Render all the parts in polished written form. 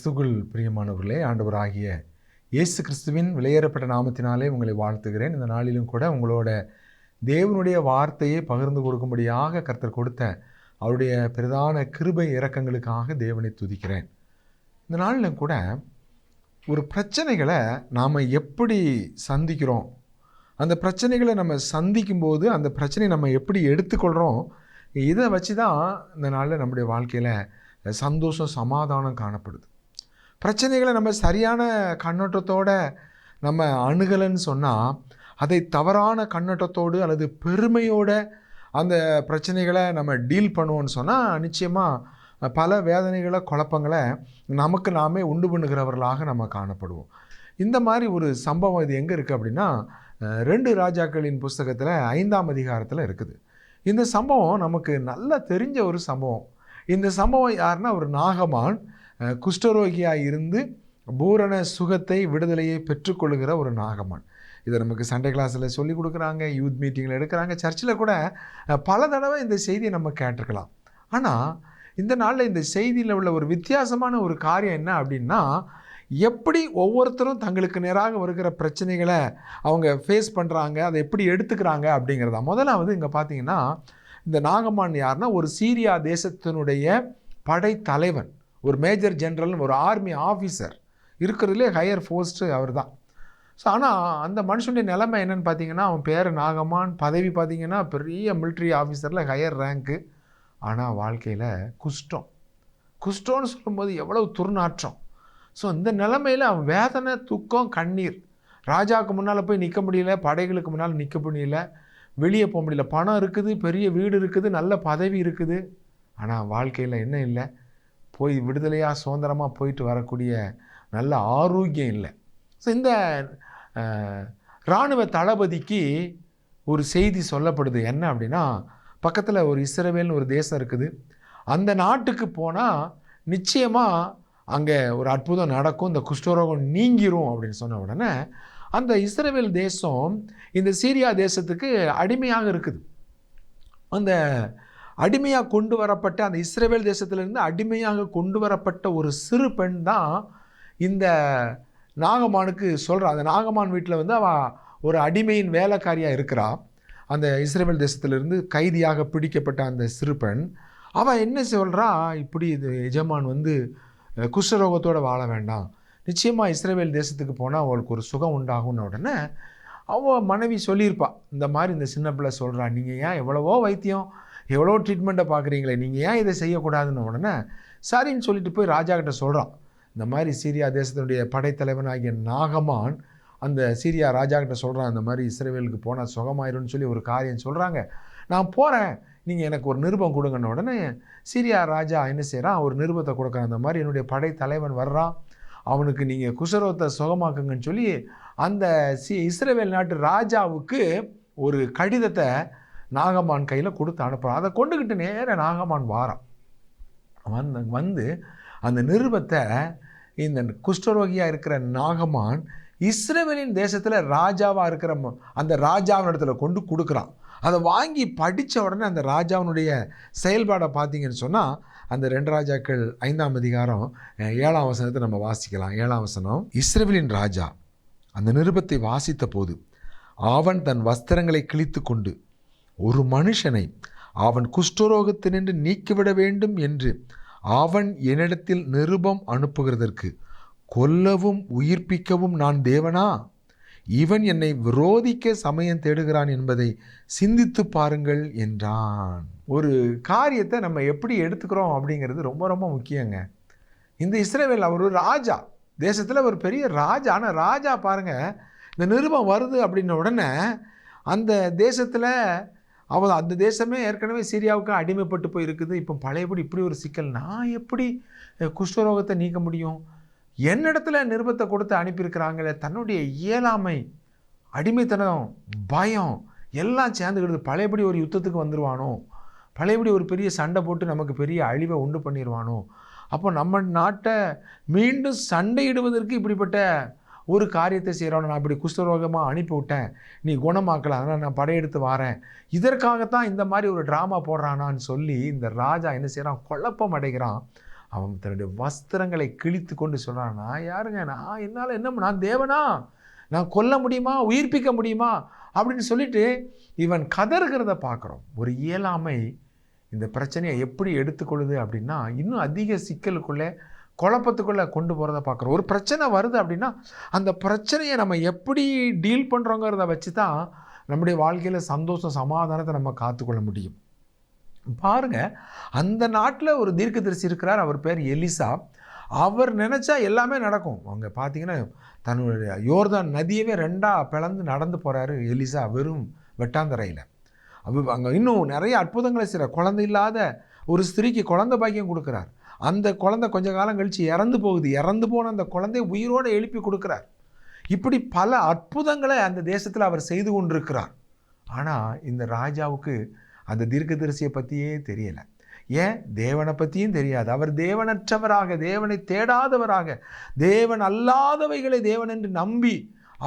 கிறிஸ்துக்குள் பிரியமானவர்களே, ஆண்டவராகிய இயேசு கிறிஸ்துவின் விலையேறப்பட்ட நாமத்தினாலே உங்களை வாழ்த்துகிறேன். இந்த நாளிலும் கூட உங்களோட தேவனுடைய வார்த்தையை பகிர்ந்து கொடுக்கும்படியாக கர்த்தர் கொடுத்த அவருடைய பிரதான கிருபை இரக்கங்களுக்காக தேவனை துதிக்கிறேன். இந்த நாளிலும் கூட ஒரு பிரச்சனைகளை நாம் எப்படி சந்திக்கிறோம், அந்த பிரச்சனைகளை நம்ம சந்திக்கும்போது அந்த பிரச்சனையை நம்ம எப்படி எடுத்துக்கொள்கிறோம், இதை வச்சு தான் இந்த நாளில் நம்முடைய வாழ்க்கையில் சந்தோஷம், சமாதானம் காணப்படுது. பிரச்சனைகளை நம்ம சரியான கண்ணோட்டத்தோடு நம்ம அணுகலைன்னு சொன்னால், அதை தவறான கண்ணோட்டத்தோடு அல்லது பெருமையோடு அந்த பிரச்சனைகளை நம்ம டீல் பண்ணுவோன்னு சொன்னால், நிச்சயமாக பல வேதனைகளை, குழப்பங்களை நமக்கு நாமே உண்டு பண்ணுகிறவர்களாக நம்ம காணப்படுவோம். இந்த மாதிரி ஒரு சம்பவம் இது எங்கே இருக்குது அப்படின்னா, 2 ராஜாக்களின் புஸ்தகத்தில் 5ஆம் அதிகாரத்தில் இருக்குது. இந்த சம்பவம் நமக்கு நல்லா தெரிஞ்ச ஒரு சம்பவம். இந்த சம்பவம் யாருன்னா, ஒரு நாகமான் குஷ்டரோகியாக இருந்து பூரண சுகத்தை, விடுதலையை பெற்றுக்கொள்ளுகிற ஒரு நாகமான். இதை நமக்கு சண்டே கிளாஸில் சொல்லிக் கொடுக்குறாங்க, யூத் மீட்டிங்கில் எடுக்கிறாங்க, சர்ச்சில் கூட பல தடவை இந்த செய்தியை நம்ம கேட்டிருக்கலாம். ஆனால் இந்த நாளில் இந்த செய்தியில் உள்ள ஒரு வித்தியாசமான ஒரு காரியம் என்ன அப்படின்னா, எப்படி ஒவ்வொருத்தரும் தங்களுக்கு நேராக வருகிற பிரச்சனைகளை அவங்க ஃபேஸ் பண்ணுறாங்க, அதை எப்படி எடுத்துக்கிறாங்க அப்படிங்கிறதா. முதலாவது இங்கே பார்த்தீங்கன்னா, இந்த நாகமான் யாருன்னா, ஒரு சீரியா தேசத்தினுடைய படைத்தலைவன், ஒரு மேஜர் ஜெனரல், ஒரு ஆர்மி ஆஃபீஸர், இருக்கிறதுலே ஹையர் போஸ்ட்டு அவர் தான். ஸோ ஆனால் அந்த மனுஷனுடைய நிலைமை என்னென்னு பார்த்தீங்கன்னா, அவன் பேர் நாகமான், பதவி பார்த்தீங்கன்னா பெரிய மிலிட்ரி ஆஃபீஸரில் ஹையர் ரேங்க்கு. ஆனால் வாழ்க்கையில் குஷ்டம்னு சொல்லும்போது எவ்வளவு துர்நாற்றம். ஸோ இந்த நிலைமையில் அவன் வேதனை, துக்கம், கண்ணீர். ராஜாவுக்கு முன்னால் போய் நிற்க முடியல, படைகளுக்கு முன்னால் நிற்க முடியல, வெளியே போக முடியல. பணம் இருக்குது, பெரிய வீடு இருக்குது, நல்ல பதவி இருக்குது. ஆனால் வாழ்க்கையில் என்ன இல்லை, போய் விடுதலையாக சுதந்திரமாக போயிட்டு வரக்கூடிய நல்ல ஆரோக்கியம் இல்லை. ஸோ இந்த இராணுவ தளபதிக்கு ஒரு செய்தி சொல்லப்படுது. என்ன அப்படின்னா, பக்கத்தில் ஒரு இஸ்ரவேல்னு ஒரு தேசம் இருக்குது. அந்த நாட்டுக்கு போனால் நிச்சயமாக அங்கே ஒரு அற்புதம் நடக்கும், இந்த குஷ்டரோகம் நீங்கிரும் அப்படின்னு சொன்ன உடனே அந்த இஸ்ரவேல் தேசம் இந்த சீரியா தேசத்துக்கு அடிமையாக இருக்குது. அந்த அடிமையாக கொண்டு வரப்பட்ட, அந்த இஸ்ரவேல் தேசத்திலிருந்து அடிமையாக கொண்டு வரப்பட்ட ஒரு சிறு பெண் தான் இந்த நாகமானுக்கு சொல்கிறா. அந்த நாகமான் வீட்டில் வந்து அவள் ஒரு அடிமையின் வேலைக்காரியாக இருக்கிறா. அந்த இஸ்ரவேல் தேசத்திலிருந்து கைதியாக பிடிக்கப்பட்ட அந்த சிறு பெண், அவள் என்ன சொல்கிறா, இப்படி இது எஜமான் வந்து குஷ்டரோகத்தோடு வாழ வேண்டாம், நிச்சயமாக இஸ்ரவேல் தேசத்துக்கு போனால் அவளுக்கு ஒரு சுகம் உண்டாகும்னு உடனே அவள் மனைவி சொல்லியிருப்பாள். இந்த மாதிரி இந்த சின்ன பிள்ளை சொல்கிறா, நீங்கள் ஏன் எவ்வளவோ வைத்தியம், எவ்வளோ ட்ரீட்மெண்ட்டை பார்க்குறீங்களே, நீங்கள் ஏன் இதை செய்யக்கூடாதுன்னு உடனே சரின்னு சொல்லிட்டு போய் ராஜா கிட்ட சொல்கிறான். இந்த மாதிரி சீரியா தேசத்தினுடைய படைத்தலைவனாகிய நாகமான் அந்த சீரியா ராஜா கிட்ட சொல்கிறான், இந்த மாதிரி இஸ்ரவேலுக்கு போனால் சுகமாயிரும்னு சொல்லி ஒரு காரியம் சொல்கிறாங்க, நான் போகிறேன், நீங்கள் எனக்கு ஒரு நிருபம் கொடுங்கன்னு உடனே சீரியா ராஜா என்ன செய்கிறான், ஒரு நிருபத்தை கொடுக்குறான். அந்த மாதிரி என்னுடைய படைத்தலைவன் வர்றான், அவனுக்கு நீங்கள் குஷ்டரோகத்தை சுகமாக்குங்கன்னு சொல்லி அந்த இஸ்ரவேல் நாட்டு ராஜாவுக்கு ஒரு கடிதத்தை நாகமான் கையில் கொடுத்து அனுப்புகிறான். அதை கொண்டுக்கிட்டு நேராக நாகமான் வாரான். வந்து அந்த நிருபத்தை இந்த குஷ்டரோகியாக இருக்கிற நாகமான் இஸ்ரவேலின் தேசத்தில் ராஜாவாக இருக்கிற அந்த ராஜாவின் இடத்துல கொண்டு கொடுக்குறான். அதை வாங்கி படித்த உடனே அந்த ராஜாவினுடைய செயல்பாடை பார்த்தீங்கன்னு சொன்னால், அந்த 2 ராஜாக்கள் 5ஆம் அதிகாரம் 7ஆம் வசனத்தை நம்ம வாசிக்கலாம். 7ஆம் வசனம், இஸ்ரவேலின் ராஜா அந்த நிருபத்தை வாசித்த போது அவன் தன் வஸ்திரங்களை கிழித்து கொண்டு ஒரு மனுஷனை அவன் குஷ்டரோகத்தினின்று நீக்கிவிட வேண்டும் என்று அவன் என்னிடத்தில் நிருபம் அனுப்புகிறதற்கு கொல்லவும் உயிர்ப்பிக்கவும் நான் தேவனா? இவன் என்னை விரோதிக்க சமயம் தேடுகிறான் என்பதை சிந்தித்து பாருங்கள் என்றான். ஒரு காரியத்தை நம்ம எப்படி எடுத்துக்கிறோம் அப்படிங்கிறது ரொம்ப ரொம்ப முக்கியங்க. இந்த இஸ்ரவேல் அவர் ஒரு ராஜா, தேசத்தில் ஒரு பெரிய ராஜா. ஆனால் ராஜா பாருங்கள், இந்த நிருபம் வருது அப்படின்ன உடனே அந்த தேசத்தில் அந்த தேசமே ஏற்கனவே சீரியாவுக்கு அடிமைப்பட்டு போய் இருக்குது. இப்போ பழையபடி இப்படி ஒரு சிக்கல், நான் எப்படி குஷ்டரோகத்தை நீக்க முடியும்? என்னிடத்துல நிருபத்தை கொடுத்து அனுப்பியிருக்கிறாங்களே, தன்னுடைய இயலாமை, அடிமைத்தனம், பயம் எல்லாம் சேர்ந்துக்கிடுது. பழையபடி ஒரு யுத்தத்துக்கு வந்துடுவானோ, பழையபடி ஒரு பெரிய சண்டை போட்டு நமக்கு பெரிய அழிவை உண்டு பண்ணிடுவானோ, அப்போ நம்ம நாட்டை மீண்டும் சண்டையிடுவதற்கு இப்படிப்பட்ட ஒரு காரியத்தை செய்கிறோன்னு, நான் இப்படி குஷ்டரோகமாக அனுப்பிவிட்டேன், நீ குணமாக்கலாம், அதனால் நான் படையெடுத்து வாரேன், இதற்காகத்தான் இந்த மாதிரி ஒரு ட்ராமா போடுறானான்னு சொல்லி இந்த ராஜா என்ன செய்கிறான், குழப்பம் அடைகிறான். அவன் தன்னுடைய வஸ்திரங்களை கிழித்து கொண்டு சொல்கிறான், நான் யாருங்க, என்னால் என்ன, நான் தேவனா, நான் கொல்ல முடியுமா, உயிர்ப்பிக்க முடியுமா அப்படின்னு சொல்லிட்டு இவன் கதறுகிறத பார்க்குறோம். ஒரு இயலாமை இந்த பிரச்சனையை எப்படி எடுத்துக்கொள்ளுது அப்படின்னா, இன்னும் அதிக சிக்கலுக்குள்ளே குழப்பத்துக்குள்ளே கொண்டு போகிறத பார்க்குறோம். ஒரு பிரச்சனை வருது அப்படின்னா அந்த பிரச்சனையை நம்ம எப்படி டீல் பண்ணுறோங்கிறத வச்சு தான் நம்முடைய வாழ்க்கையில் சந்தோஷம், சமாதானத்தை நம்ம காத்துக்கொள்ள முடியும். பாருங்க, அந்த நாட்டில் ஒரு தீர்க்கதரிசி இருக்கிறார். அவர் பேர் எலிசா. அவர் நினச்சா எல்லாமே நடக்கும். அவங்க பார்த்தீங்கன்னா தன்னுடைய யோர்தான் நதியவே 2ஆக பிளந்து நடந்து போகிறாரு எலிசா, வெறும் வெட்டாந்தரையில். அங்கே இன்னும் நிறைய அற்புதங்களை செய்கிறார். குழந்தை இல்லாத ஒரு ஸ்திரீக்கு குழந்தை பாக்கியம் கொடுக்குறார். அந்த குழந்தை கொஞ்ச காலம் கழித்து இறந்து போகுது. இறந்து போன அந்த குழந்தையை உயிரோடு எழுப்பி கொடுக்குறார். இப்படி பல அற்புதங்களை அந்த தேசத்தில் அவர் செய்து கொண்டிருக்கிறார். ஆனால் இந்த ராஜாவுக்கு அந்த தீர்க்கதரிசியை பற்றியே தெரியலை. ஏன்? தேவனை பற்றியும் தெரியாது. அவர் தேவனற்றவராக, தேவனை தேடாதவராக, தேவன் அல்லாதவைகளை தேவன் என்று நம்பி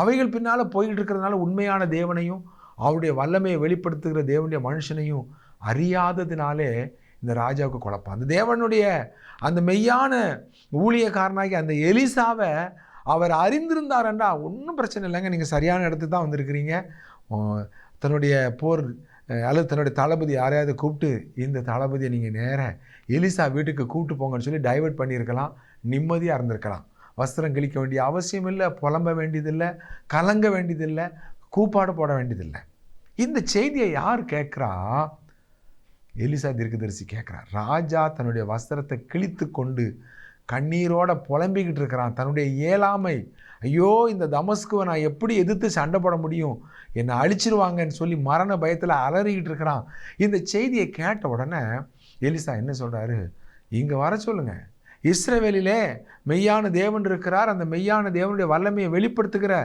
அவைகள் பின்னால் போய்கிட்டு இருக்கிறதுனால உண்மையான தேவனையும் அவருடைய வல்லமையை வெளிப்படுத்துகிற தேவனுடைய மனுஷனையும் அறியாததினாலே இந்த ராஜாவுக்கு குழப்பம். அந்த தேவனுடைய அந்த மெய்யான ஊழியக்காரனாகி அந்த எலிசாவை அவர் அறிந்திருந்தாரண்டா ஒன்றும் பிரச்சனை இல்லைங்க, நீங்கள் சரியான இடத்துக்கு தான் வந்திருக்கிறீங்க. தன்னுடைய போர் அல்லது தன்னுடைய தளபதி யாரையாவது கூப்பிட்டு, இந்த தளபதியை நீங்கள் நேராக எலிசா வீட்டுக்கு கூப்பிட்டு போங்கன்னு சொல்லி டைவர்ட் பண்ணியிருக்கலாம், நிம்மதியாக இருந்திருக்கலாம். வஸ்திரம் கிழிக்க வேண்டிய அவசியம் இல்லை, புலம்ப வேண்டியதில்லை, கலங்க வேண்டியதில்லை, கூப்பாடு போட வேண்டியதில்லை. இந்த செய்தியை யார் கேட்குறா? எலிசா தீர்க்கதரிசி கேட்குறார். ராஜா தன்னுடைய வஸ்திரத்தை கிழித்து கொண்டு கண்ணீரோட புலம்பிக்கிட்டு இருக்கிறான். தன்னுடைய இயலாமை, ஐயோ இந்த தமஸ்குவை நான் எப்படி எதிர்த்து சண்டை போட முடியும், என்னை அழிச்சிருவாங்கன்னு சொல்லி மரண பயத்தில் அலறிக்கிட்டு இருக்கிறான். இந்த செய்தியை கேட்ட உடனே எலிசா என்ன சொல்கிறாரு? இங்கே வர சொல்லுங்கள், இஸ்ரவேலிலே மெய்யான தேவன் இருக்கிறார், அந்த மெய்யான தேவனுடைய வல்லமையை வெளிப்படுத்துகிற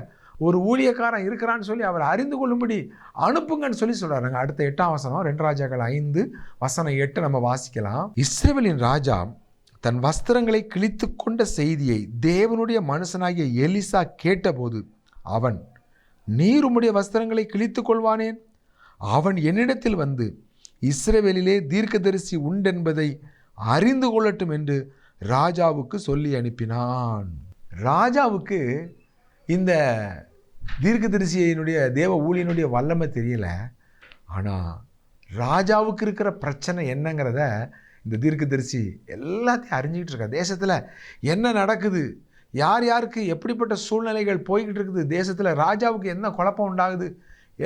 ஒரு ஊழியக்காரன் இருக்கிறான்னு சொல்லி அவர் அறிந்து கொள்ளும்படி அனுப்புங்கன்னு சொல்லி சொல்கிறாருங்க. அடுத்த 8ஆம் வசனம், 2 ராஜாக்கள் 5:8 நம்ம வாசிக்கலாம். இஸ்ரவேலின் ராஜா தன் வஸ்திரங்களை கிழித்து கொண்ட செய்தியை தேவனுடைய மனுஷனாகிய எலிசா கேட்டபோது அவன், நீர் உம்முடைய வஸ்திரங்களை கிழித்து கொள்வானேன்? அவன் என்னிடத்தில் வந்து இஸ்ரவேலிலே தீர்க்கதரிசி உண்டென்பதை அறிந்து கொள்ளட்டும் என்று ராஜாவுக்கு சொல்லி அனுப்பினான். ராஜாவுக்கு இந்த தீர்க்கதரிசியினுடைய தேவ ஊழியனுடைய வல்லமை தெரியல. ஆனால் ராஜாவுக்கு இருக்கிற பிரச்சனை என்னங்கிறத இந்த தீர்க்கதரிசி எல்லாத்தையும் அறிஞ்சிக்கிட்டு இருக்கா. தேசத்தில் என்ன நடக்குது, யார் யாருக்கு எப்படிப்பட்ட சூழ்நிலைகள் போய்கிட்டு இருக்குது, தேசத்தில் ராஜாவுக்கு என்ன குழப்பம் உண்டாகுது,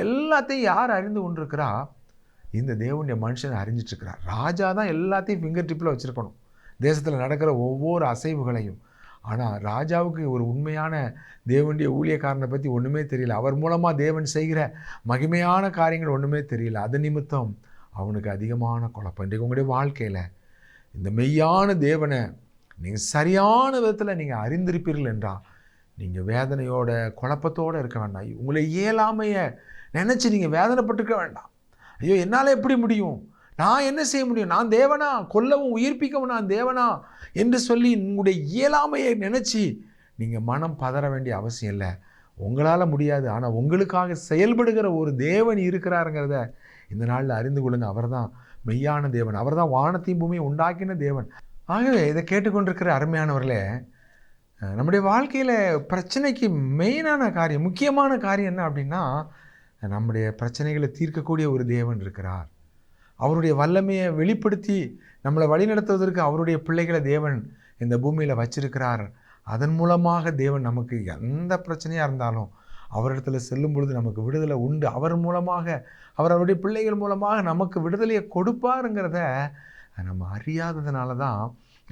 எல்லாத்தையும் யார் அறிந்து கொண்டிருக்கிறா? இந்த தேவனுடைய மனுஷனை அறிஞ்சிட்ருக்கிறார். ராஜா தான் எல்லாத்தையும் ஃபிங்கர் டிப்பில் வச்சுருக்கணும், தேசத்தில் நடக்கிற ஒவ்வொரு அசைவுகளையும். ஆனால் ராஜாவுக்கு ஒரு உண்மையான தேவனுடைய ஊழியக்காரனை பற்றி ஒன்றுமே தெரியல. அவர் மூலமாக தேவன் செய்கிற மகிமையான காரியங்கள் ஒன்றுமே தெரியல. அது நிமித்தம் அவனுக்கு அதிகமான குழப்பம். இன்றைக்கு உங்களுடைய வாழ்க்கையில் இந்த மெய்யான தேவனை நீங்கள் சரியான விதத்தில் நீங்கள் அறிந்திருப்பீர்கள் என்றால் நீங்கள் வேதனையோட குழப்பத்தோடு இருக்க வேண்டாம். உங்களை இயலாமையை நினச்சி நீங்கள் வேதனைப்பட்டுருக்க வேண்டாம். ஐயோ என்னால் எப்படி முடியும், நான் என்ன செய்ய முடியும், நான் தேவனா, கொல்லவும் உயிர்ப்பிக்கவும் நான் தேவனா என்று சொல்லி உங்களுடைய இயலாமையை நினச்சி நீங்கள் மனம் பதற வேண்டிய அவசியம் இல்லை. உங்களால் முடியாது, ஆனால் உங்களுக்காக செயல்படுகிற ஒரு தேவன் இருக்கிறாருங்கிறத இந்த நாளில் அறிந்து கொள்ளுங்கள். அவர் தான் மெய்யான தேவன், அவர் தான் வானத்தையும் பூமியை உண்டாக்கின தேவன். ஆகவே இதை கேட்டுக்கொண்டிருக்கிற அருமையானவர்களே, நம்முடைய வாழ்க்கையில் பிரச்சனைக்கு மெயினான காரியம், முக்கியமான காரியம் என்ன அப்படின்னா, நம்முடைய பிரச்சனைகளை தீர்க்கக்கூடிய ஒரு தேவன் இருக்கிறார். அவருடைய வல்லமையை வெளிப்படுத்தி நம்மளை வழிநடத்துவதற்கு அவருடைய பிள்ளைகளை தேவன் இந்த பூமியில் வச்சிருக்கிறார். அதன் மூலமாக தேவன் நமக்கு எந்த பிரச்சனையாக இருந்தாலும் அவரிடத்துல செல்லும் பொழுது நமக்கு விடுதலை உண்டு. அவர் மூலமாக, அவருடைய பிள்ளைகள் மூலமாக நமக்கு விடுதலையை கொடுப்பாருங்கிறத நம்ம அறியாததுனால தான்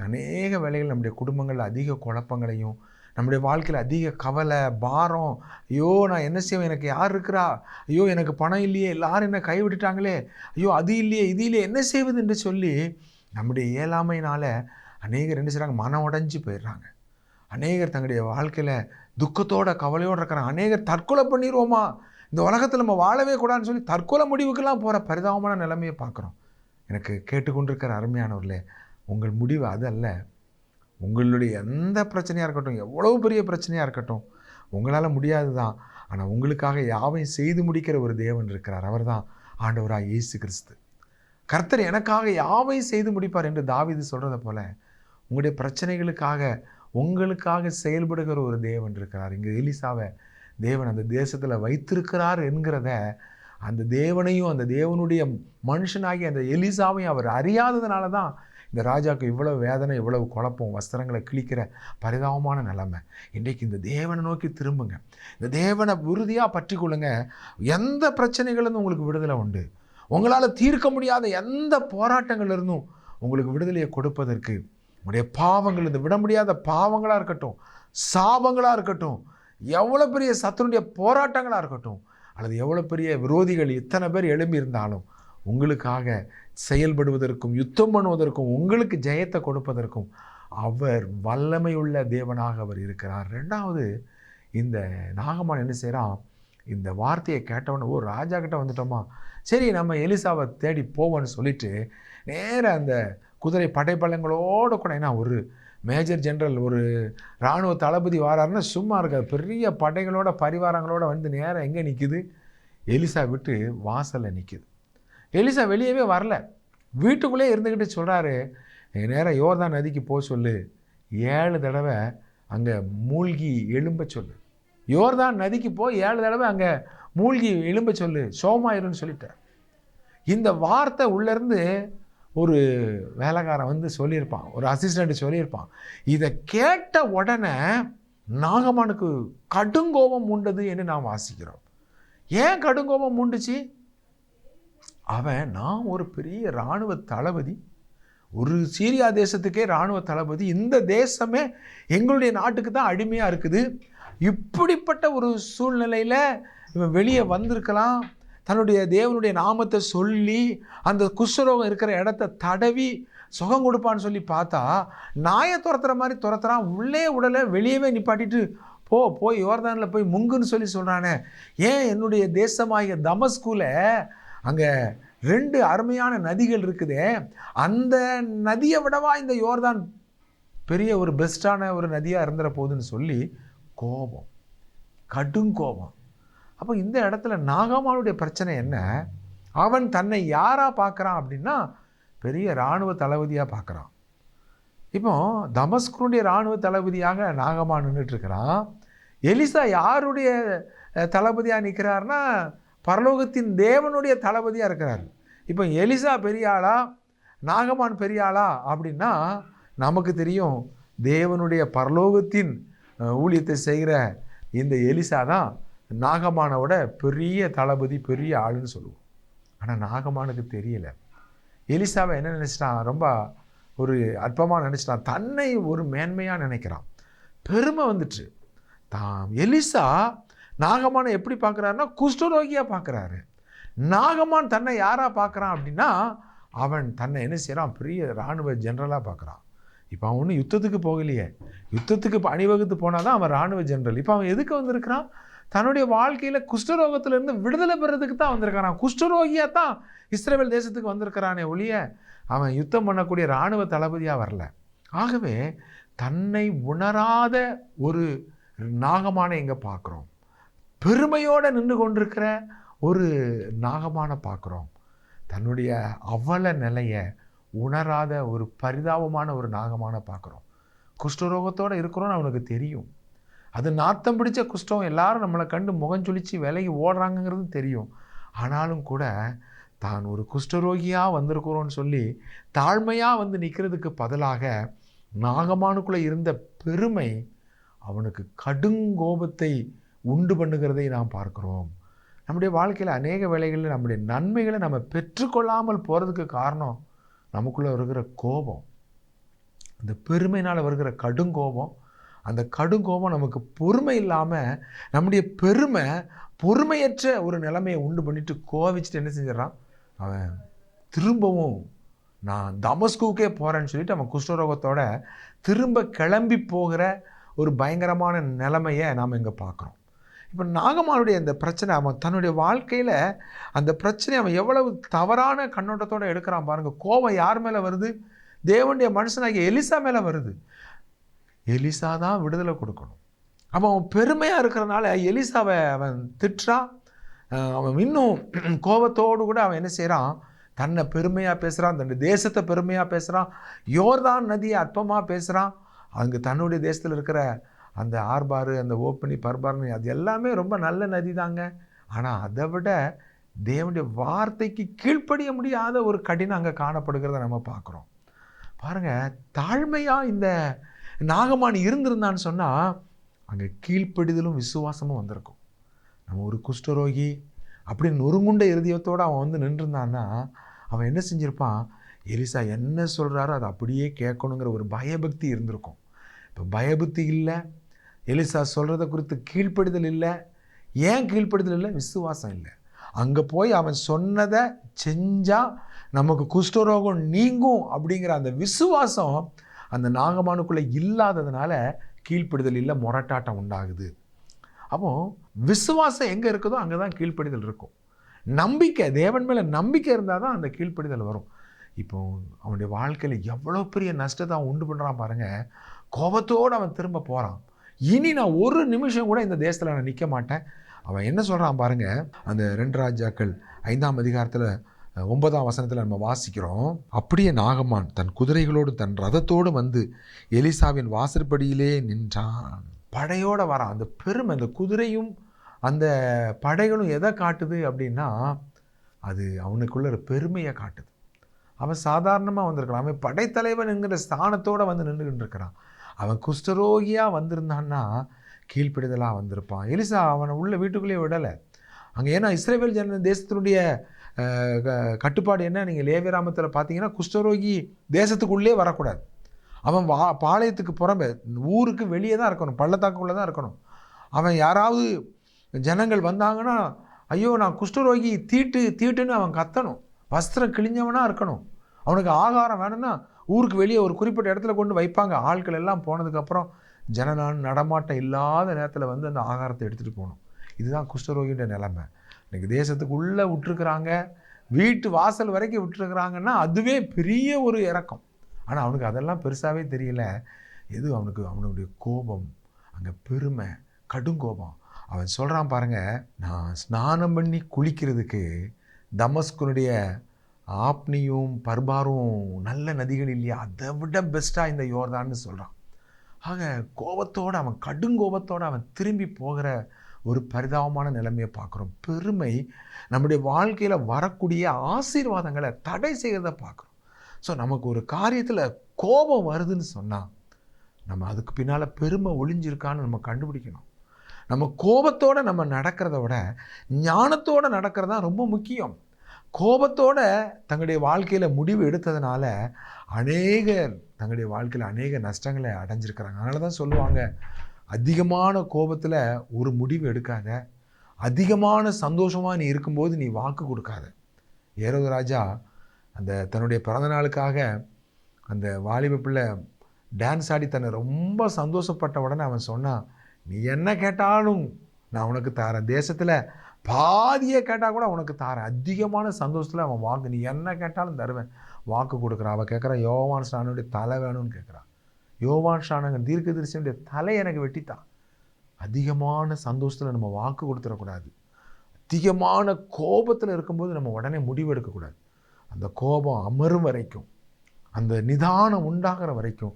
அநேக வேளைகள் நம்முடைய குடும்பங்களில் அதிக குழப்பங்களையும், நம்முடைய வாழ்க்கையில் அதிக கவலை, பாரம், ஐயோ நான் என்ன செய்வேன், எனக்கு யார் இருக்கிறா, ஐயோ எனக்கு பணம் இல்லையே, எல்லாரும் என்ன கைவிட்டுட்டாங்களே, ஐயோ அது இல்லையே இது இல்லையே, என்ன செய்வது என்று சொல்லி நம்முடைய இயலாமையினால் அநேகர் என்ன செய்கிறாங்க, மனம் உடைஞ்சு போயிடுறாங்க. அநேகர் தங்களுடைய வாழ்க்கையில் துக்கத்தோட கவலையோடு இருக்கிறாங்க. அநேகர் தற்கொலை பண்ணிடுவோமா, இந்த உலகத்தில் நம்ம வாழவே கூடாதுன்னு சொல்லி தற்கொலை முடிவுக்கெல்லாம் போகிற பரிதாபமான நிலைமையை பார்க்குறோம். எனக்கு கேட்டுக்கொண்டிருக்கிற அருமையானவர்களே, உங்கள் முடிவு அது அல்ல. உங்களுடைய எந்த பிரச்சனையாக இருக்கட்டும், எவ்வளவு பெரிய பிரச்சனையாக இருக்கட்டும், உங்களால் முடியாது தான். ஆனால் உங்களுக்காக யாவையும் செய்து முடிக்கிற ஒரு தேவன் இருக்கிறார். அவர் தான் ஆண்டவராக இயேசு கிறிஸ்து. கர்த்தர் எனக்காக யாவையும் செய்து முடிப்பார் என்று தாவீது சொல்கிறத போல உங்களுடைய பிரச்சனைகளுக்காக உங்களுக்காக செயல்படுகிற ஒரு தேவன் இருக்கிறார். இங்கே எலிசாவை தேவன் அந்த தேசத்தில் வைத்திருக்கிறார் என்கிறத அந்த தேவனையும் அந்த தேவனுடைய மனுஷனாகி அந்த எலிசாவையும் அவர் அறியாததுனால தான் இந்த ராஜாவுக்கு இவ்வளவு வேதனை, இவ்வளவு குழப்பம், வஸ்திரங்களை கிழிக்கிற பரிதாபமான நிலைமை. இன்றைக்கு இந்த தேவனை நோக்கி திரும்புங்க. இந்த தேவனை உறுதியாக பற்றி கொள்ளுங்க. எந்த பிரச்சனைகளிலிருந்து உங்களுக்கு விடுதலை உண்டு. உங்களால் தீர்க்க முடியாத எந்த போராட்டங்கள்லேருந்தும் உங்களுக்கு விடுதலையை கொடுப்பதற்கு உங்களுடைய பாவங்கள், இந்த விட முடியாத பாவங்களாக இருக்கட்டும், சாபங்களாக இருக்கட்டும், எவ்வளோ பெரிய சத்துருடைய போராட்டங்களாக இருக்கட்டும், அல்லது எவ்வளோ பெரிய விரோதிகள் இத்தனை பேர் எழும்பி இருந்தாலும் உங்களுக்காக செயல்படுவதற்கும் யுத்தம் பண்ணுவதற்கும் உங்களுக்கு ஜெயத்தை கொடுப்பதற்கும் அவர் வல்லமையுள்ள தேவனாக அவர் இருக்கிறார். ரெண்டாவது, இந்த நாகமான் என்ன செய்கிறான், இந்த வார்த்தையை கேட்டவொன்னே ஓ ராஜா கிட்ட வந்துட்டோமா, சரி நம்ம எலிசாவை தேடி போவோன்னு சொல்லிட்டு நேராக அந்த குதிரை படைப்பள்ளங்களோடு கூட, ஏன்னா ஒரு மேஜர் ஜெனரல், ஒரு இராணுவ தளபதி வாராருன்னா சும்மா இருக்காது, பெரிய படைகளோட பரிவாரங்களோட வந்து நேராக எங்கே நிற்குது, எலிசா விட்டு வாசலில் நிற்குது. எலிசா வெளியவே வரல, வீட்டுக்குள்ளே இருந்துக்கிட்டு சொல்கிறாரு, நேராக யோர்தான் நதிக்கு போக சொல்லு, 7 தடவை அங்கே மூழ்கி எழும்ப சொல்லு. யோர்தான் நதிக்கு போய் 7 தடவை அங்கே மூழ்கி எழும்ப சொல்லு, சோமாயிருன்னு சொல்லிட்டார். இந்த வார்த்தை உள்ளேருந்து ஒரு வேலைக்காரன் வந்து சொல்லியிருப்பான், ஒரு அசிஸ்டண்ட் சொல்லியிருப்பான். இதை கேட்ட உடனே நாகமானுக்கு கடுங்கோபம் உண்டது என்று நாம் வாசிக்கிறோம். ஏன் கடுங்கோபம் உண்டுச்சு? நான் ஒரு பெரிய இராணுவ தளபதி, ஒரு சீரியா தேசத்துக்கே இராணுவ தளபதி, இந்த தேசமே எங்களுடைய நாட்டுக்கு தான் அடிமையாக இருக்குது. இப்படிப்பட்ட ஒரு சூழ்நிலையில் இவன் வெளியே வந்திருக்கலாம், தன்னுடைய தேவனுடைய நாமத்தை சொல்லி அந்த குஷ்டரோகம் இருக்கிற இடத்த தடவி சுகம் கொடுப்பான்னு சொல்லி பார்த்தா நாயை துரத்துற மாதிரி துரத்துறான். உள்ளே உடலை வெளியவே நிப்பாட்டிட்டு போய் யோர்தானில் போய் முங்குன்னு சொல்லி சொல்கிறானே. ஏன் என்னுடைய தேசமாகிய தமஸ்குல அங்கே 2 அருமையான நதிகள் இருக்குது, அந்த நதியை விடவா இந்த யோர்தான் பெரிய ஒரு பெஸ்ட்டான ஒரு நதியாக இருந்துற போகுதுன்னு சொல்லி கோபம், கடுங்கோபம். அப்போ இந்த இடத்துல நாகமானுடைய பிரச்சனை என்ன? அவன் தன்னை யாராக பார்க்குறான் அப்படின்னா பெரிய இராணுவ தளபதியாக பார்க்குறான். இப்போ தமஸ்குனுடைய இராணுவ தளபதியாக நாகமான் நின்றுட்டுருக்கிறான். எலிசா யாருடைய தளபதியாக நிற்கிறார்னா பரலோகத்தின் தேவனுடைய தளபதியாக இருக்கிறார். இப்போ எலிசா பெரிய ஆளா, நாகமான் பெரிய ஆளா அப்படின்னா நமக்கு தெரியும், தேவனுடைய பரலோகத்தின் ஊழியத்தை செய்கிற இந்த எலிசா தான் நாகமானோட பெரிய தளபதி, பெரிய ஆளுன்னு சொல்லுவோம். ஆனால் நாகமானுக்கு தெரியல. எலிசாவை என்ன நினச்சிட்டான், ரொம்ப ஒரு அற்பமாக நினச்சிட்டான், தன்னை ஒரு மேன்மையாக நினைக்கிறான், பெருமை வந்துட்டு. எலிசா நாகமானை எப்படி பார்க்குறாருன்னா குஷ்டரோகியாக பார்க்குறாரு. நாகமான் தன்னை யாராக பார்க்குறான் அப்படின்னா அவன் தன்னை என்ன செய்கிறான், பெரிய இராணுவ ஜெனரலாக பார்க்குறான். இப்போ அவன் ஒன்றும் யுத்தத்துக்கு போகலையே, யுத்தத்துக்கு அணிவகுத்து போனால் தான் அவன் இராணுவ ஜெனரல். இப்போ அவன் எதுக்கு வந்திருக்கிறான்? தன்னுடைய வாழ்க்கையில் குஷ்டரோகத்திலேருந்து விடுதலை பெறதுக்கு தான் வந்திருக்கிறான். குஷ்டரோகியாக தான் இஸ்ரவேல் தேசத்துக்கு வந்திருக்கிறானே ஒழிய அவன் யுத்தம் பண்ணக்கூடிய இராணுவ தளபதியாக வரல. ஆகவே தன்னை உணராத ஒரு நாகமானை எங்கே பார்க்குறோம், பெருமையோடு நின்று கொண்டிருக்கிற ஒரு நாகமானை பார்க்குறோம். தன்னுடைய அவல நிலையை உணராத ஒரு பரிதாபமான ஒரு நாகமான பார்க்குறோம். குஷ்டரோகத்தோடு இருக்கிறோன்னு அவனுக்கு தெரியும். அது நாத்தம் பிடிச்ச குஷ்டம், எல்லாரும் நம்மளை கண்டு முகஞ்சொலிச்சு விலகி ஓடுறாங்கங்கிறது தெரியும். ஆனாலும் கூட தான் ஒரு குஷ்டரோகியாக வந்திருக்கிறோன்னு சொல்லி தாழ்மையாக வந்து நிற்கிறதுக்கு பதிலாக நாகமானுக்குள்ளே இருந்த பெருமை அவனுக்கு கடுங்கோபத்தை உண்டு பண்ணுகிறதை நாம் பார்க்குறோம். நம்முடைய வாழ்க்கையில் அநேக வேளைகளில் நம்முடைய நன்மைகளை நம்ம பெற்றுக்கொள்ளாமல் போகிறதுக்கு காரணம் நமக்குள்ளே வருகிற கோபம், அந்த பெருமையினால் வருகிற கடுங்கோபம். அந்த கடுங்கோபம் நமக்கு பொறுமை இல்லாமல் நம்முடைய பெருமை பொறுமையற்ற ஒரு நிலைமையை உண்டு பண்ணிட்டு கோவிச்சுட்டு என்ன செஞ்சிடறான், அவன் திரும்பவும் நான் தமஸ்குக்கே போகிறேன்னு சொல்லிட்டு அவன் குஷ்டரோகத்தோட திரும்ப கிளம்பி போகிற ஒரு பயங்கரமான நிலைமையை நாம் இங்கே பார்க்குறோம். இப்போ நாகமானுடைய இந்த பிரச்சனை, அவன் தன்னுடைய வாழ்க்கையில் அந்த பிரச்சனை அவன் எவ்வளவு தவறான கண்ணோட்டத்தோடு எடுக்கிறான் பாருங்கள். கோபம் யார் மேலே வருது? தேவனுடைய மனுஷனாகிய எலிசா மேலே வருது. எலிசா தான் விடுதலை கொடுக்கணும். அவன் பெருமையாக இருக்கிறனால எலிசாவை அவன் திட்டுறான். அவன் இன்னும் கோபத்தோடு கூட அவன் என்ன செய்கிறான், தன்னை பெருமையாக பேசுகிறான், தன்னுடைய தேசத்தை பெருமையாக பேசுகிறான், யோர்தான் நதியை அற்பமாக பேசுகிறான். அங்கே தன்னுடைய தேசத்தில் இருக்கிற அந்த ஆர்பாரு, அந்த ஓப்பனி, பர்பார்னு அது எல்லாமே ரொம்ப நல்ல நதி தாங்க. ஆனால் அதை விட தேவனுடைய வார்த்தைக்கு கீழ்ப்படிய முடியாத ஒரு கடினம் அங்கே காணப்படுகிறத நம்ம பார்க்குறோம். பாருங்கள், தாழ்மையாக இந்த நாகமான் இருந்திருந்தான்னு சொன்னால் அங்கே கீழ்ப்படிதலும் விசுவாசமும் வந்திருக்கும். நம்ம ஒரு குஷ்டரோகி அப்படின்னு நொறுங்குண்ட இருதயத்தோடு அவன் வந்து நின்றுருந்தான்னா அவன் என்ன செஞ்சுருப்பான், எலிசா என்ன சொல்கிறாரோ அதை அப்படியே கேட்கணுங்கிற ஒரு பயபக்தி இருந்திருக்கும். இப்போ பயபக்தி இல்லை, எலிசா சொல்கிறத குறித்து கீழ்ப்படிதல் இல்லை. ஏன் கீழ்ப்படிதல் இல்லை? விசுவாசம் இல்லை. அங்கே போய் அவன் சொன்னதை செஞ்சால் நமக்கு குஷ்டரோகம் நீங்கும் அப்படிங்கிற அந்த விசுவாசம் அந்த நாகமானுக்குள்ளே இல்லாததுனால கீழ்ப்படிதல் இல்லை, முரட்டாட்டம் உண்டாகுது. அப்போ விசுவாசம் எங்கே இருக்குதோ அங்கே தான் கீழ்ப்படிதல் இருக்கும். நம்பிக்கை, தேவன் மேலே நம்பிக்கை இருந்தால் தான் அந்த கீழ்ப்படிதல் வரும். இப்போ அவனுடைய வாழ்க்கையில் எவ்வளோ பெரிய நஷ்டத்தை அவன் உண்டு பண்ணுறான் பாருங்கள். கோபத்தோடு அவன் திரும்ப போகிறான். இனி நான் ஒரு நிமிஷம் கூட இந்த தேசத்தில் நான் நிற்க மாட்டேன். அவன் என்ன சொல்கிறான் பாருங்கள், அந்த 2 ராஜாக்கள் 5ஆம் அதிகாரத்தில் 9ஆம் வசனத்தில் நம்ம வாசிக்கிறோம். அப்படியே நாகமான் தன் குதிரைகளோடு தன் ரதத்தோடு வந்து எலிசாவின் வாசற்படியிலே நின்றான். படையோடு வரான். அந்த பெருமை, அந்த குதிரையும் அந்த படைகளும் எதை காட்டுது அப்படின்னா அது அவனுக்குள்ள ஒரு பெருமையை காட்டுது. அவன் சாதாரணமாக வந்திருக்கலாம், அவன் படைத்தலைவன் என்கிற ஸ்தானத்தோடு வந்து நின்றுக்கிட்டு இருக்கிறான். அவன் குஷ்டரோகியாக வந்திருந்தான்னா கீழ்ப்பிடுதலாக வந்திருப்பான். எலிசா அவனை உள்ள வீட்டுக்குள்ளேயே விடலை அங்கே. ஏன்னா இஸ்ரவேல் தேசத்தினுடைய கட்டுப்பாடு என்ன, நீங்கள் லேவியராமத்தில் பார்த்தீங்கன்னா குஷ்டரோகி தேசத்துக்குள்ளே வரக்கூடாது. அவன் பாளையத்துக்கு புறம்பே ஊருக்கு வெளியே தான் இருக்கணும், பள்ளத்தாக்குள்ளே தான் இருக்கணும். அவன் யாராவது ஜனங்கள் வந்தாங்கன்னா ஐயோ நான் குஷ்டரோகி தீட்டுன்னு அவன் கத்தணும். வஸ்திரம் கிழிஞ்சவனாக இருக்கணும். அவனுக்கு ஆகாரம் வேணும்னா ஊருக்கு வெளியே ஒரு குறிப்பிட்ட இடத்துல கொண்டு வைப்பாங்க. ஆட்கள் எல்லாம் போனதுக்கப்புறம் நடமாட்டம் இல்லாத நேரத்தில் வந்து அந்த ஆகாரத்தை எடுத்துகிட்டு போகணும். இதுதான் குஷ்டரோகின்ற நிலைமை. இன்றைக்கி தேசத்துக்குள்ளே விட்டுருக்குறாங்க, வீட்டு வாசல் வரைக்கும் விட்டுருக்குறாங்கன்னா அதுவே பெரிய ஒரு இறக்கம். ஆனால் அவனுக்கு அதெல்லாம் பெருசாகவே தெரியல. அவனுடைய கோபம், அங்கே பெருமை, கடுங்கோபம். அவன் சொல்கிறான் பாருங்கள், நான் ஸ்நானம் பண்ணி குளிக்கிறதுக்கு தமஸ்குனுடைய ஆப்னியும் பர்பாரும் நல்ல நதிகள் இல்லையா, அதை விட பெஸ்ட்டாக இந்த யோர்தான்னு சொல்கிறான். ஆக கோபத்தோடு அவன், கடுங்கோபத்தோடு அவன் திரும்பி போகிற ஒரு பரிதாபமான நிலைமையை பார்க்குறோம். பெருமை நம்முடைய வாழ்க்கையில் வரக்கூடிய ஆசீர்வாதங்களை தடை செய்கிறத பார்க்குறோம். ஸோ நமக்கு ஒரு காரியத்தில் கோபம் வருதுன்னு சொன்னால் நம்ம அதுக்கு பின்னால் பெருமை ஒளிஞ்சிருக்கான்னு நம்ம கண்டுபிடிக்கணும். நம்ம கோபத்தோடு நம்ம நடக்கிறத விட ஞானத்தோடு நடக்கிறது தான் ரொம்ப முக்கியம். கோபத்தோட தங்களுடைய வாழ்க்கையில் முடிவு எடுத்ததுனால தங்களுடைய வாழ்க்கையில் அநேக நஷ்டங்களை அடைஞ்சிருக்கிறாங்க. அதனால தான் சொல்லுவாங்க, அதிகமான கோபத்தில் ஒரு முடிவு எடுக்காத, அதிகமான சந்தோஷமாக நீ இருக்கும்போது நீ வாக்கு கொடுக்காத. ஏரோது ராஜா அந்த தன்னுடைய பிறந்த நாளுக்காக அந்த வாலிப பிள்ளை டான்ஸ் ஆடி தன்னை ரொம்ப சந்தோஷப்பட்ட உடனே அவன் சொன்னான், நீ என்ன கேட்டாலும் நான் உனக்கு தரேன், தேசத்தில் பாதியை கேட்டால் கூட உனக்கு தரேன். அதிகமான சந்தோஷத்தில் அவன் வாக்கு, நீ என்ன கேட்டாலும் தருவேன், வாக்கு கொடுக்குறான். அவன் கேட்குறான், யோவான் ஸ்நானனுடைய தலை வேணும்னு கேட்குறான். யோவான் ஸ்நானன் தீர்க்கதரிசியுடைய தலை எனக்கு வெட்டித்தான். அதிகமான சந்தோஷத்தில் நம்ம வாக்கு கொடுத்துடக்கூடாது. அதிகமான கோபத்தில் இருக்கும்போது நம்ம உடனே முடிவு எடுக்கக்கூடாது. அந்த கோபம் அமரும் வரைக்கும், அந்த நிதானம் உண்டாகிற வரைக்கும்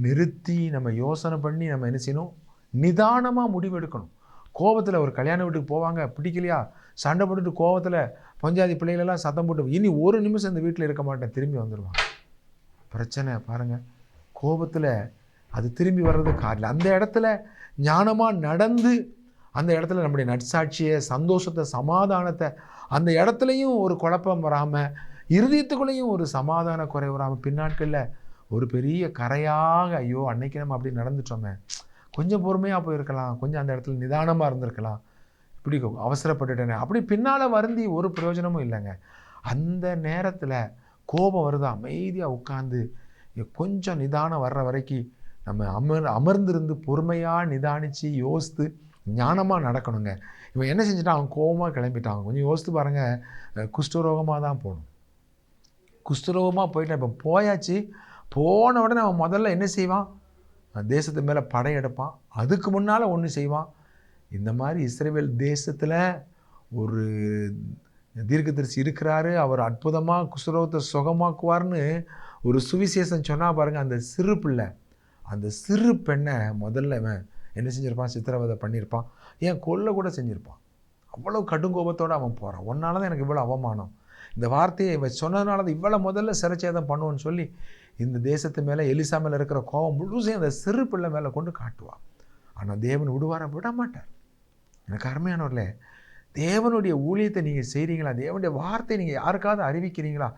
நிறுத்தி நம்ம யோசனை பண்ணி நம்ம என்ன செய்யணும், நிதானமாக முடிவு எடுக்கணும். கோபத்தில் ஒரு கல்யாண வீட்டுக்கு போவாங்க, பிடிக்கலையா சண்டை போட்டுட்டு கோபத்தில் பஞ்சாதி பிள்ளைகளெல்லாம் சத்தம் போட்டு இனி ஒரு நிமிஷம் இந்த வீட்டில் இருக்க மாட்டேன், திரும்பி வந்துடுவாங்க. பிரச்சனை பாருங்கள், கோபத்தில் அது திரும்பி வர்றது காரில். அந்த இடத்துல ஞானமாக நடந்து அந்த இடத்துல நம்முடைய நற்சாட்சியை, சந்தோஷத்தை, சமாதானத்தை, அந்த இடத்துலையும் ஒரு குழப்பம் வராமல், இருதயத்துக்குள்ளேயும் ஒரு சமாதான குறை வராமல், பின்னாட்களில் ஒரு பெரிய கரையாக ஐயோ அன்னைக்கு நம்ம அப்படி நடந்துட்டோமே, கொஞ்சம் பொறுமையாக போயிருக்கலாம், கொஞ்சம் அந்த இடத்துல நிதானமாக இருந்திருக்கலாம், இப்படி அவசரப்பட்டுட்டேனே, அப்படி பின்னால் வருந்தி ஒரு பிரயோஜனமும் இல்லைங்க. அந்த நேரத்தில் கோபம் வருது, அமைதியாக உட்காந்து கொஞ்சம் நிதானம் வர்ற வரைக்கும் நம்ம அமர்ந்திருந்து பொறுமையாக நிதானித்து யோசித்து ஞானமாக நடக்கணுங்க. இவன் என்ன செஞ்சுட்டான், அவன் கோபமாக கிளம்பிட்டான். கொஞ்சம் யோசித்து பாருங்கள், குஷ்டரோகமாக தான் போகணும். குஷ்டரோகமாக போயிட்டான். இப்போ போயாச்சு, போன உடனே அவன் முதல்ல என்ன செய்வான், தேசத்து மேலே படையெடுப்பான். அதுக்கு முன்னால் ஒன்று செய்வான். இந்த மாதிரி இஸ்ரவேல் தேசத்தில் ஒரு தீர்க்கதரிசி இருக்கிறாரு, அவர் அற்புதமாக குஷ்டரோகத்தை சுகமாக்குவார்னு ஒரு சுவிசேஷம் சொன்னால் பாருங்கள், அந்த சிறு பிள்ளை, அந்த சிறு பெண்ணை முதல்ல அவன் என்ன செஞ்சுருப்பான்? சித்திரவதை பண்ணியிருப்பான், ஏன் கொல்ல கூட செஞ்சுருப்பான். அவ்வளோ கடுங்கோபத்தோடு அவன் போகிறான். ஒன்னால தான் எனக்கு இவ்வளோ அவமானம், இந்த வார்த்தையை இவன் சொன்னதுனால தான் இவ்வளோ முதல்ல சிறைச்சேதம் பண்ணுவோன்னு சொல்லி இந்த தேசத்து மேலே எலிசா மேலே இருக்கிற கோபம் முழுசையும் அந்த சிறு பிள்ளை மேலே கொண்டு காட்டுவான். ஆனால் தேவன் விடுவார விட மாட்டார். எனக்கு அருமையானவர்களே, தேவனுடைய ஊழியத்தை நீங்கள் செய்கிறீங்களா? தேவனுடைய வார்த்தை நீங்கள் யாருக்காவது அறிவிக்கிறீங்களா?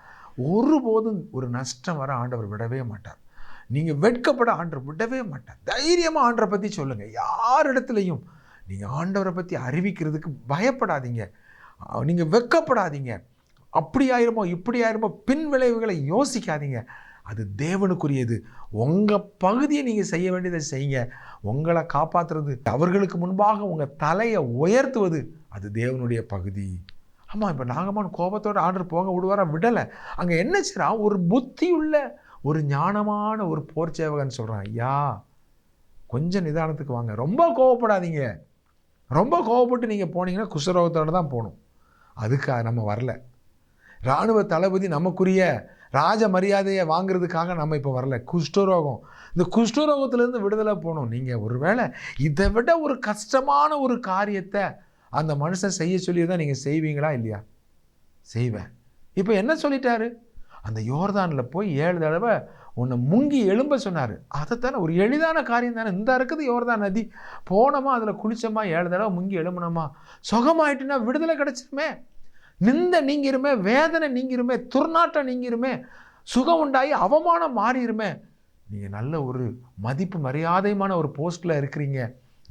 ஒருபோதும் ஒரு நஷ்டம் வர ஆண்டவர் விடவே மாட்டார். நீங்கள் வெட்கப்பட ஆண்டவர் விடவே மாட்டார். தைரியமாக ஆண்டவரை பற்றி சொல்லுங்கள். யாரிடத்துலையும் நீங்கள் ஆண்டவரை பற்றி அறிவிக்கிறதுக்கு பயப்படாதீங்க, நீங்கள் வெட்கப்படாதீங்க. அப்படி ஆயிருமோ இப்படி ஆயிருமோ பின் விளைவுகளை யோசிக்காதீங்க. அது தேவனுக்குரியது. உங்கள் பகுதியை நீங்கள் செய்ய வேண்டியதை செய்யுங்க. உங்களை காப்பாற்றுறது, அவர்களுக்கு முன்பாக உங்கள் தலையை உயர்த்துவது, அது தேவனுடைய பகுதி. ஆமாம், இப்போ நாகமான் கோபத்தோடு ஆர்டர் போக விடுவாரா? விடலை. அங்கே என்ன செய்யறான்? ஒரு புத்தியுள்ள ஒரு ஞானமான ஒரு போர் சேவகன் சொல்கிறான், ஐயா கொஞ்சம் நிதானத்துக்கு வாங்க, ரொம்ப கோவப்படாதீங்க. ரொம்ப கோவப்பட்டு நீங்கள் போனீங்கன்னா குஷ்டரோகத்தோடு தான் போகணும். அதுக்காக நம்ம வரல. இராணுவ தளபதி நமக்குரிய ராஜ மரியாதையை வாங்கிறதுக்காக நம்ம இப்போ வரல. குஷ்டரோகம், இந்த குஷ்டரோகத்திலேருந்து விடுதலை போகணும். நீங்கள் ஒருவேளை இதை விட ஒரு கஷ்டமான ஒரு காரியத்தை அந்த மனுஷன் செய்ய சொல்லி தான் நீங்கள் செய்வீங்களா? இல்லையா? செய்வேன். இப்போ என்ன சொல்லிட்டாரு? அந்த யோர்தானில் போய் 7 தடவை உன்னை முங்கி எழும்ப சொன்னார். அதைத்தானே, ஒரு எளிதான காரியம் தானே. இந்த இருக்குது யோர்தான் நதி, போனோமா அதில் குளிச்சோமா 7 தடவை முங்கி எழும்பணுமா, சுகமாயிட்டுனா விடுதலை கிடச்சிருமே, நிந்த நீங்கிருமே, வேதனை நீங்கிருமே, துர்நாட்டம் நீங்கிருமே, சுகம் உண்டாகி அவமானம் மாறிடுமே. நீங்கள் நல்ல ஒரு மதிப்பு மரியாதையுமான ஒரு போஸ்ட்டில் இருக்கிறீங்க,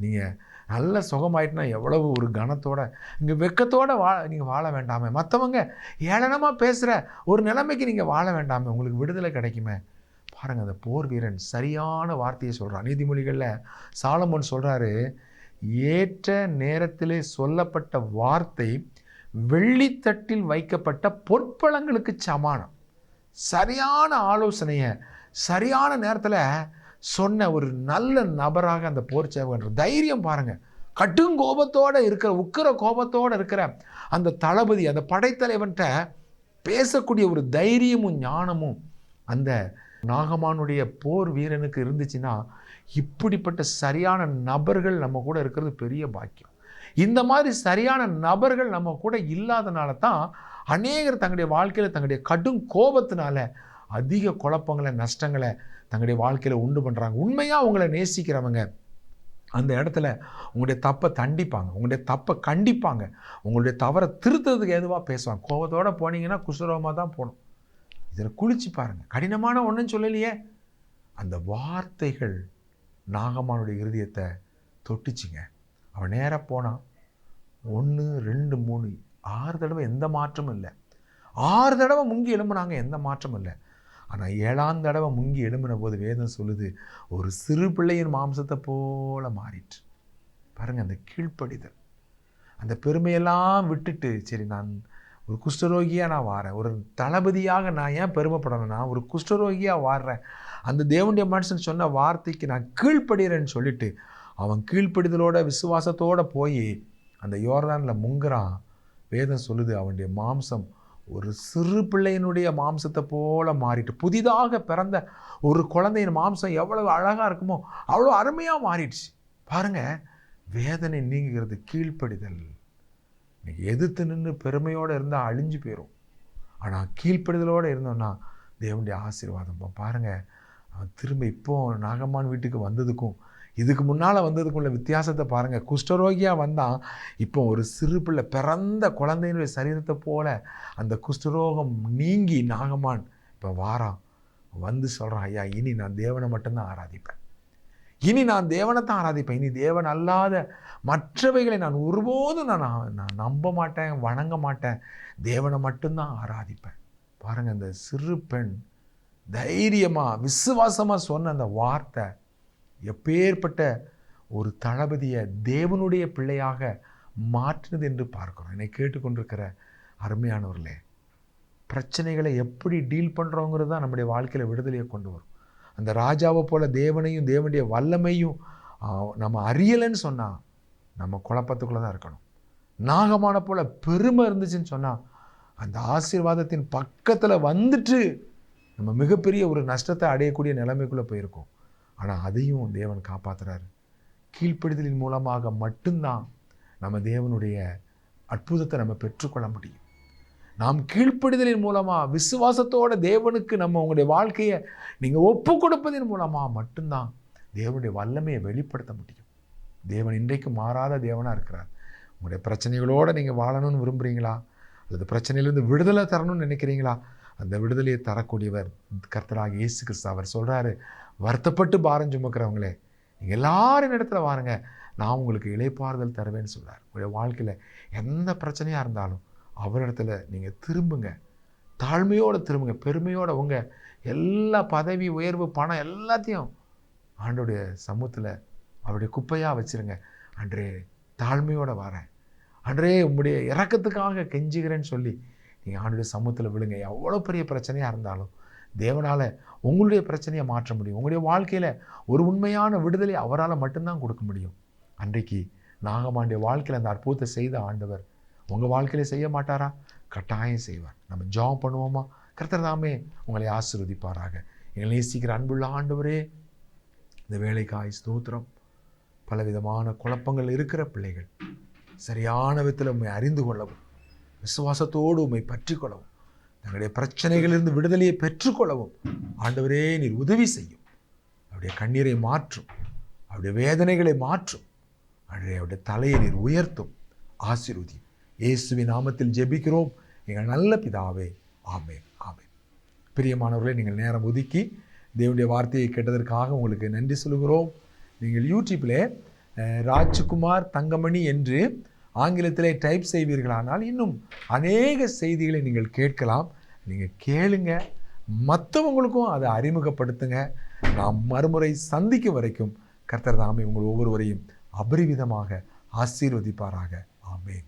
நீங்கள் நல்ல சுகமாயிட்டுனா எவ்வளவு ஒரு கனத்தோட இங்கே வெக்கத்தோடு நீங்கள் வாழ வேண்டாமே, மற்றவங்க ஏளனமாக பேசுகிற ஒரு நிலைமைக்கு நீங்கள் வாழ வேண்டாமே, உங்களுக்கு விடுதலை கிடைக்குமே. பாருங்கள், அந்த போர் வீரன் சரியான வார்த்தையை சொல்கிறான். நீதிமொழிகளில் சாலமோன் சொல்கிறாரு, ஏற்ற நேரத்திலே சொல்லப்பட்ட வார்த்தை வெள்ளித்தட்டில் வைக்கப்பட்ட பொற்பழங்களுக்கு சமானம். சரியான ஆலோசனையை சரியான நேரத்தில் சொன்ன ஒரு நல்ல நபராக அந்த போர் சேவகன். தைரியம் பாருங்கள், கடுங்கோபத்தோடு இருக்கிற, உக்கிர கோபத்தோடு இருக்கிற அந்த தளபதி, அந்த படைத்தலைவன்கிட்ட பேசக்கூடிய ஒரு தைரியமும் ஞானமும் அந்த நாகமானுடைய போர் வீரனுக்கு இருந்துச்சுன்னா, இப்படிப்பட்ட சரியான நபர்கள் நம்ம கூட இருக்கிறது பெரிய பாக்கியம். இந்த மாதிரி சரியான நபர்கள் நம்ம கூட இல்லாதனால தான் அநேகர் தங்களுடைய வாழ்க்கையில் தங்களுடைய கடும் கோபத்தினால அதிக குழப்பங்களை, நஷ்டங்களை தங்களுடைய வாழ்க்கையில் உண்டு பண்ணுறாங்க. உண்மையாக உங்களை நேசிக்கிறவங்க அந்த இடத்துல உங்களுடைய தப்பை தண்டிப்பாங்க, உங்களுடைய தப்பை கண்டிப்பாங்க, உங்களுடைய தவறை திருத்துறதுக்கு எதுவாக பேசுவாங்க. கோபத்தோடு போனீங்கன்னா குஷ்டரோகமாக தான் போகணும். இதில் குளிச்சு பாருங்கள், கடினமான ஒன்றுன்னு சொல்லலையே. அந்த வார்த்தைகள் நாகமானுடைய இருதயத்தை தொட்டுச்சிங்க. அவன் நேராக போனான். 1 2 3 6 தடவை எந்த மாற்றமும் இல்லை. 6 தடவை முங்கி எழும்புனாங்க, எந்த மாற்றமும் இல்லை. ஆனால் 7ஆம் தடவை முங்கி எழும்பின போது வேதம் சொல்லுது, ஒரு சிறு பிள்ளையின் மாம்சத்தை போல மாறிட்டு. பாருங்கள், அந்த கீழ்ப்படிதல், அந்த பெருமையெல்லாம் விட்டுட்டு, சரி நான் ஒரு குஷ்டரோகியாக நான் வாரேன், ஒரு தளபதியாக நான் ஏன் பெருமைப்படணும்னா ஒரு குஷ்டரோகியாக வாடுறேன், அந்த தேவனுடைய மனுஷன் சொன்ன வார்த்தைக்கு நான் கீழ்ப்படுகிறேன்னு சொல்லிட்டு அவன் கீழ்ப்படிதலோட விசுவாசத்தோடு போய் அந்த யோர்தானில் முங்குறான். வேதம் சொல்லுது, அவனுடைய மாம்சம் ஒரு சிறு பிள்ளையினுடைய மாம்சத்தை போல மாறிட்டு, புதிதாக பிறந்த ஒரு குழந்தையின் மாம்சம் எவ்வளவு அழகாக இருக்குமோ அவ்வளோ அருமையாக மாறிடுச்சு. பாருங்கள், வேதனை நீங்குகிறது கீழ்ப்படிதல். இன்னைக்கு எதிர்த்து நின்று பெருமையோடு இருந்தால் அழிஞ்சு போயிடும். ஆனால் கீழ்ப்படிதலோடு இருந்தோன்னா தேவனுடைய ஆசீர்வாதம். பாருங்கள், அவன் திரும்ப இப்போ நாகம்மான் வீட்டுக்கு வந்ததுக்கும் இதுக்கு முன்னால் வந்ததுக்குள்ள வித்தியாசத்தை பாருங்கள். குஷ்டரோகியாக வந்தான், இப்போ ஒரு சிறு பிள்ளை பிறந்த குழந்தையினுடைய சரீரத்தை போல அந்த குஷ்டரோகம் நீங்கி நாகமான் இப்போ வாரான். வந்து சொல்கிறான், ஐயா இனி நான் தேவனை மட்டும்தான் ஆராதிப்பேன், இனி நான் தேவனை தான் ஆராதிப்பேன், இனி தேவன் அல்லாத மற்றவைகளை நான் ஒருபோதும் நான் நம்ப மாட்டேன், வணங்க மாட்டேன், தேவனை மட்டும்தான் ஆராதிப்பேன். பாருங்கள், அந்த சிறு பெண் தைரியமாக விசுவாசமாக சொன்ன அந்த வார்த்தை எப்பேற்பட்ட ஒரு தளபதியை தேவனுடைய பிள்ளையாக மாற்றினது என்று பார்க்கிறோம். என்னை கேட்டுக்கொண்டிருக்கிற அருமையானவர்களே, பிரச்சனைகளை எப்படி டீல் பண்ணுறோங்கிறது தான் நம்முடைய வாழ்க்கையில் விடுதலையை கொண்டு வரும். அந்த ராஜாவை போல் தேவனையும் தேவனுடைய வல்லமையும் நம்ம அறியலைன்னு சொன்னால் நம்ம குழப்பத்துக்குள்ளே தான் இருக்கணும். நாகமான போல் பெருமை இருந்துச்சுன்னு சொன்னால் அந்த ஆசீர்வாதத்தின் பக்கத்தில் வந்துட்டு நம்ம மிகப்பெரிய ஒரு நஷ்டத்தை அடையக்கூடிய நிலைமைக்குள்ளே போயிருக்கோம். ஆனால் அதையும் தேவன் காப்பாற்றுறாரு. கீழ்ப்படிதலின் மூலமாக மட்டும்தான் நம்ம தேவனுடைய அற்புதத்தை நம்ம பெற்றுக்கொள்ள முடியும். நாம் கீழ்ப்படிதலின் மூலமாக விசுவாசத்தோட தேவனுக்கு நம்ம உங்களுடைய வாழ்க்கையை நீங்கள் ஒப்பு கொடுப்பதன் மூலமாக மட்டும்தான் தேவனுடைய வல்லமையை வெளிப்படுத்த முடியும். தேவன் இன்றைக்கு மாறாத தேவனாக இருக்கிறார். உங்களுடைய பிரச்சனைகளோடு நீங்கள் வாழணும்னு விரும்புகிறீங்களா, அல்லது பிரச்சனையிலேருந்து விடுதலை தரணும்னு நினைக்கிறீங்களா? அந்த விடுதலையை தரக்கூடியவர் கர்த்தராக இயேசு கிறிஸ்து. அவர் சொல்கிறாரு, வருத்தப்பட்டு பாரம் சுமக்கிறவங்களே நீங்கள் எல்லாரும் இடத்துல வாருங்க, நான் உங்களுக்கு இளைப்பாறுதல் தருவேன்னு சொல்கிறார். உங்களுடைய வாழ்க்கையில் எந்த பிரச்சனையாக இருந்தாலும் அவரிடத்துல நீங்கள் திரும்புங்க, தாழ்மையோடு திரும்புங்க, பெருமையோடு உங்கள் எல்லா பதவி உயர்வு பணம் எல்லாத்தையும் ஆண்டோடைய சமூகத்தில் அவருடைய குப்பையாக வச்சுருங்க. அன்றே தாழ்மையோடு வரேன், அன்றே உங்களுடைய இறக்கத்துக்காக கெஞ்சுகிறேன்னு சொல்லி நீங்கள் ஆண்டோடைய சமூகத்தில் விழுங்க. எவ்வளோ பெரிய பிரச்சனையாக இருந்தாலும் தேவனால் உங்களுடைய பிரச்சனையை மாற்ற முடியும். உங்களுடைய வாழ்க்கையில் ஒரு உண்மையான விடுதலை அவரால் மட்டும்தான் கொடுக்க முடியும். அன்றைக்கு நாகமாண்டிய வாழ்க்கையில் அந்த அற்புதத்தை செய்த ஆண்டவர் உங்கள் வாழ்க்கையில் செய்ய மாட்டாரா? கட்டாயம் செய்வார். நம்ம ஜெபம் பண்ணுவோமா? கர்த்தர் தாமே உங்களை ஆசீர்வதிப்பாராக. எங்களை நேசிக்கிற அன்புள்ள ஆண்டவரே, இந்த வேலைக்காய் ஸ்தோத்திரம். பலவிதமான குழப்பங்கள் இருக்கிற பிள்ளைகள் சரியான விதத்தில் உண்மை அறிந்து கொள்ளவும், விசுவாசத்தோடு உண்மை பற்றி கொள்ளவும், தங்களுடைய பிரச்சனைகளிலிருந்து விடுதலையை பெற்றுக்கொள்ளவும் ஆண்டவரே நீர் உதவி செய்யும். அவருடைய கண்ணீரை மாற்றும், அவருடைய வேதனைகளை மாற்றும், அவருடைய தலையை நீர் உயர்த்தும், ஆசீர்வதியும். இயேசுவின் நாமத்தில் ஜெபிக்கிறோம் எங்கள் நல்ல பிதாவே, ஆமென், ஆமென். பிரியமானவர்களே, நீங்கள் நேரம் ஒதுக்கி தேவனுடைய வார்த்தையை கேட்டதற்காக உங்களுக்கு நன்றி சொல்கிறோம். நீங்கள் யூடியூப்பில் ராஜ்குமார் தங்கமணி என்று ஆங்கிலத்திலே டைப் செய்வீர்களானால் இன்னும் அநேக செய்திகளை நீங்கள் கேட்கலாம். நீங்கள் கேளுங்க, மற்றவங்களுக்கும் அதை அறிமுகப்படுத்துங்க. நாம் மறுமுறை சந்திக்கும் வரைக்கும் கர்த்தர் தாமே உங்கள் ஒவ்வொருவரையும் அபரிவிதமாக ஆசீர்வதிப்பாராக. ஆமென்.